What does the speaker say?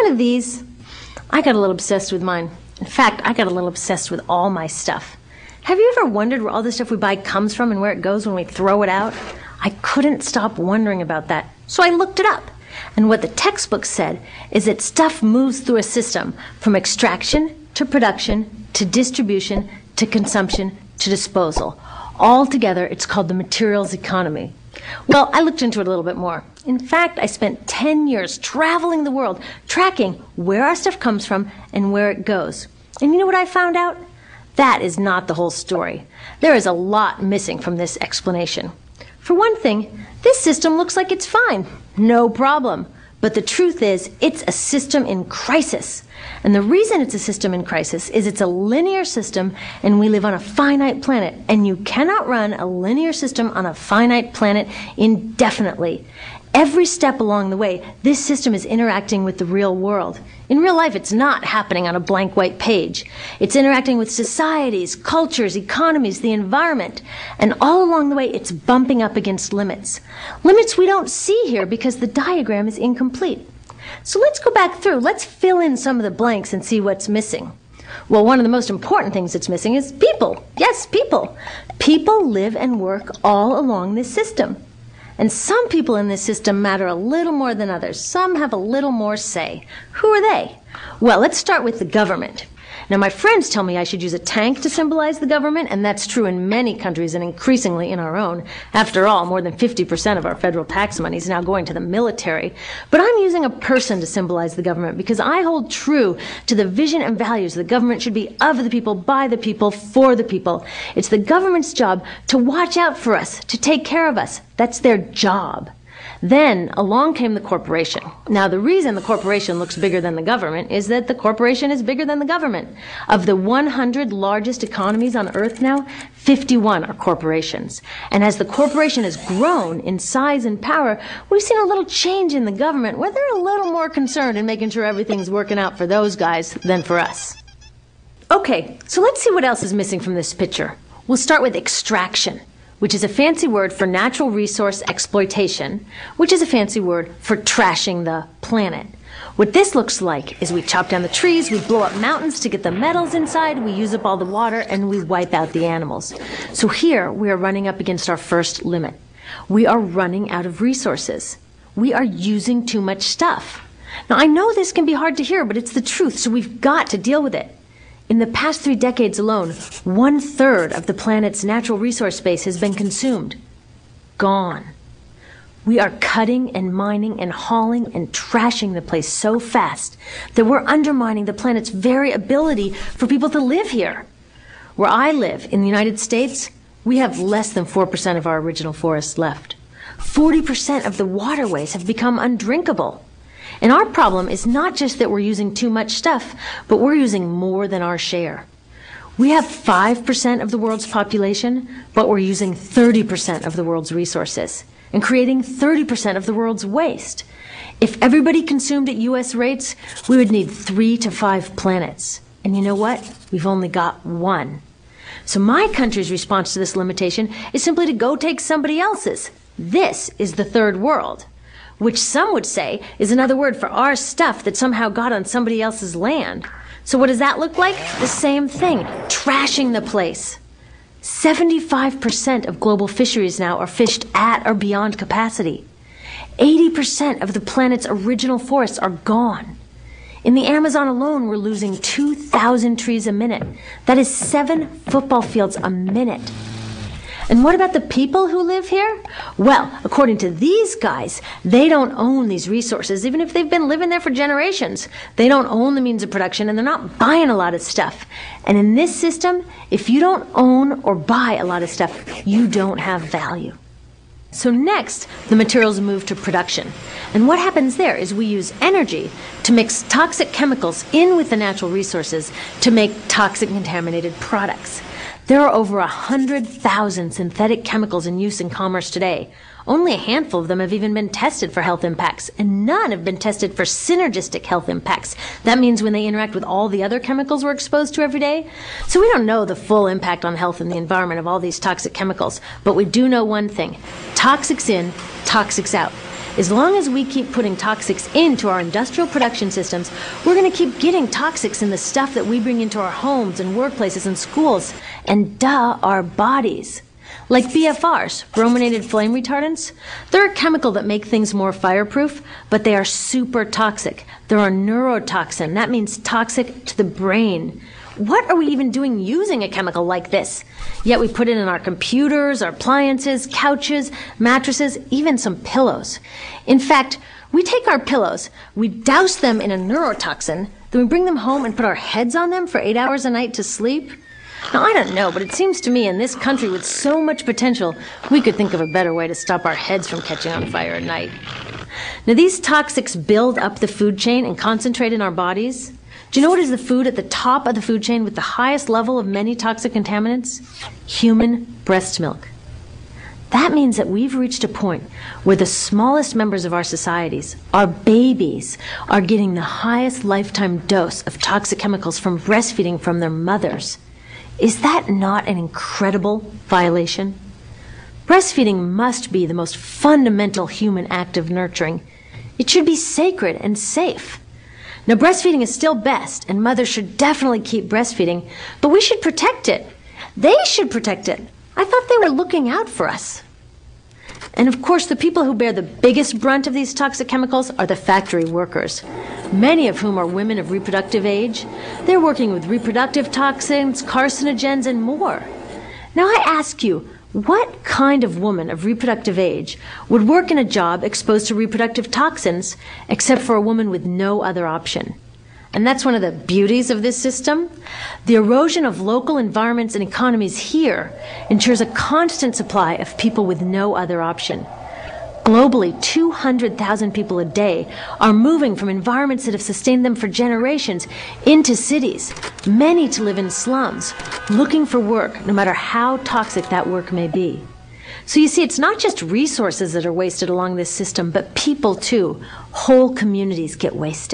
Of these, I got a little obsessed with mine. In fact, I got a little obsessed with all my stuff. Have you ever wondered where all the stuff we buy comes from and where it goes when we throw it out? I couldn't stop wondering about that, so I looked it up. And what the textbook said is that stuff moves through a system from extraction to production to distribution to consumption to disposal. All together, it's called the materials economy. Well, I looked into it a little bit more. In fact, I spent 10 years traveling the world, tracking where our stuff comes from and where it goes. And you know what I found out? That is not the whole story. There is a lot missing from this explanation. For one thing, this system looks like it's fine. No problem. But the truth is, it's a system in crisis. And the reason it's a system in crisis is it's a linear system and we live on a finite planet. And you cannot run a linear system on a finite planet indefinitely. Every step along the way, this system is interacting with the real world. In real life, it's not happening on a blank white page. It's interacting with societies, cultures, economies, the environment. And all along the way, it's bumping up against limits. Limits we don't see here because the diagram is incomplete. So let's go back through. Let's fill in some of the blanks and see what's missing. Well, one of the most important things that's missing is people. Yes, people. People live and work all along this system. And some people in this system matter a little more than others. Some have a little more say. Who are they? Well, let's start with the government. Now, my friends tell me I should use a tank to symbolize the government, and that's true in many countries and increasingly in our own. After all, more than 50% of our federal tax money is now going to the military. But I'm using a person to symbolize the government because I hold true to the vision and values the government should be of the people, by the people, for the people. It's the government's job to watch out for us, to take care of us. That's their job. Then along came the corporation. Now, the reason the corporation looks bigger than the government is that the corporation is bigger than the government. Of the 100 largest economies on Earth now, 51 are corporations. And as the corporation has grown in size and power, we've seen a little change in the government where they're a little more concerned in making sure everything's working out for those guys than for us. Okay, so let's see what else is missing from this picture. We'll start with extraction, which is a fancy word for natural resource exploitation, which is a fancy word for trashing the planet. What this looks like is we chop down the trees, we blow up mountains to get the metals inside, we use up all the water, and we wipe out the animals. So here we are running up against our first limit. We are running out of resources. We are using too much stuff. Now, I know this can be hard to hear, but it's the truth, so we've got to deal with it. In the past 3 decades alone, 1/3 of the planet's natural resource base has been consumed. Gone. We are cutting and mining and hauling and trashing the place so fast that we're undermining the planet's very ability for people to live here. Where I live, in the United States, we have less than 4% of our original forests left. 40% of the waterways have become undrinkable. And our problem is not just that we're using too much stuff, but we're using more than our share. We have 5% of the world's population, but we're using 30% of the world's resources and creating 30% of the world's waste. If everybody consumed at U.S. rates, we would need 3 to 5 planets. And you know what? We've only got 1. So my country's response to this limitation is simply to go take somebody else's. This is the third world, which some would say is another word for our stuff that somehow got on somebody else's land. So what does that look like? The same thing, trashing the place. 75% of global fisheries now are fished at or beyond capacity. 80% of the planet's original forests are gone. In the Amazon alone, we're losing 2,000 trees a minute. That is 7 football fields a minute. And what about the people who live here? Well, according to these guys, they don't own these resources, even if they've been living there for generations. They don't own the means of production, and they're not buying a lot of stuff. And in this system, if you don't own or buy a lot of stuff, you don't have value. So next, the materials move to production. And what happens there is we use energy to mix toxic chemicals in with the natural resources to make toxic contaminated products. There are over 100,000 synthetic chemicals in use in commerce today. Only a handful of them have even been tested for health impacts, and none have been tested for synergistic health impacts. That means when they interact with all the other chemicals we're exposed to every day. So we don't know the full impact on health and the environment of all these toxic chemicals, but we do know one thing: toxics in, toxics out. As long as we keep putting toxics into our industrial production systems, we're going to keep getting toxics in the stuff that we bring into our homes and workplaces and schools, and our bodies. Like BFRs, brominated flame retardants, they're a chemical that make things more fireproof, but they are super toxic. They're a neurotoxin. That means toxic to the brain. What are we even doing using a chemical like this? Yet we put it in our computers, our appliances, couches, mattresses, even some pillows. In fact, we take our pillows, we douse them in a neurotoxin, then we bring them home and put our heads on them for 8 hours a night to sleep. Now, I don't know, but it seems to me in this country with so much potential, we could think of a better way to stop our heads from catching on fire at night. Now, these toxics build up the food chain and concentrate in our bodies. Do you know what is the food at the top of the food chain with the highest level of many toxic contaminants? Human breast milk. That means that we've reached a point where the smallest members of our societies, our babies, are getting the highest lifetime dose of toxic chemicals from breastfeeding from their mothers. Is that not an incredible violation? Breastfeeding must be the most fundamental human act of nurturing. It should be sacred and safe. Now, breastfeeding is still best, and mothers should definitely keep breastfeeding, but we should protect it. They should protect it. I thought they were looking out for us. And of course, the people who bear the biggest brunt of these toxic chemicals are the factory workers, many of whom are women of reproductive age. They're working with reproductive toxins, carcinogens, and more. Now, I ask you, what kind of woman of reproductive age would work in a job exposed to reproductive toxins except for a woman with no other option? And that's one of the beauties of this system. The erosion of local environments and economies here ensures a constant supply of people with no other option. Globally, 200,000 people a day are moving from environments that have sustained them for generations into cities, many to live in slums, looking for work, no matter how toxic that work may be. So you see, it's not just resources that are wasted along this system, but people too. Whole communities get wasted.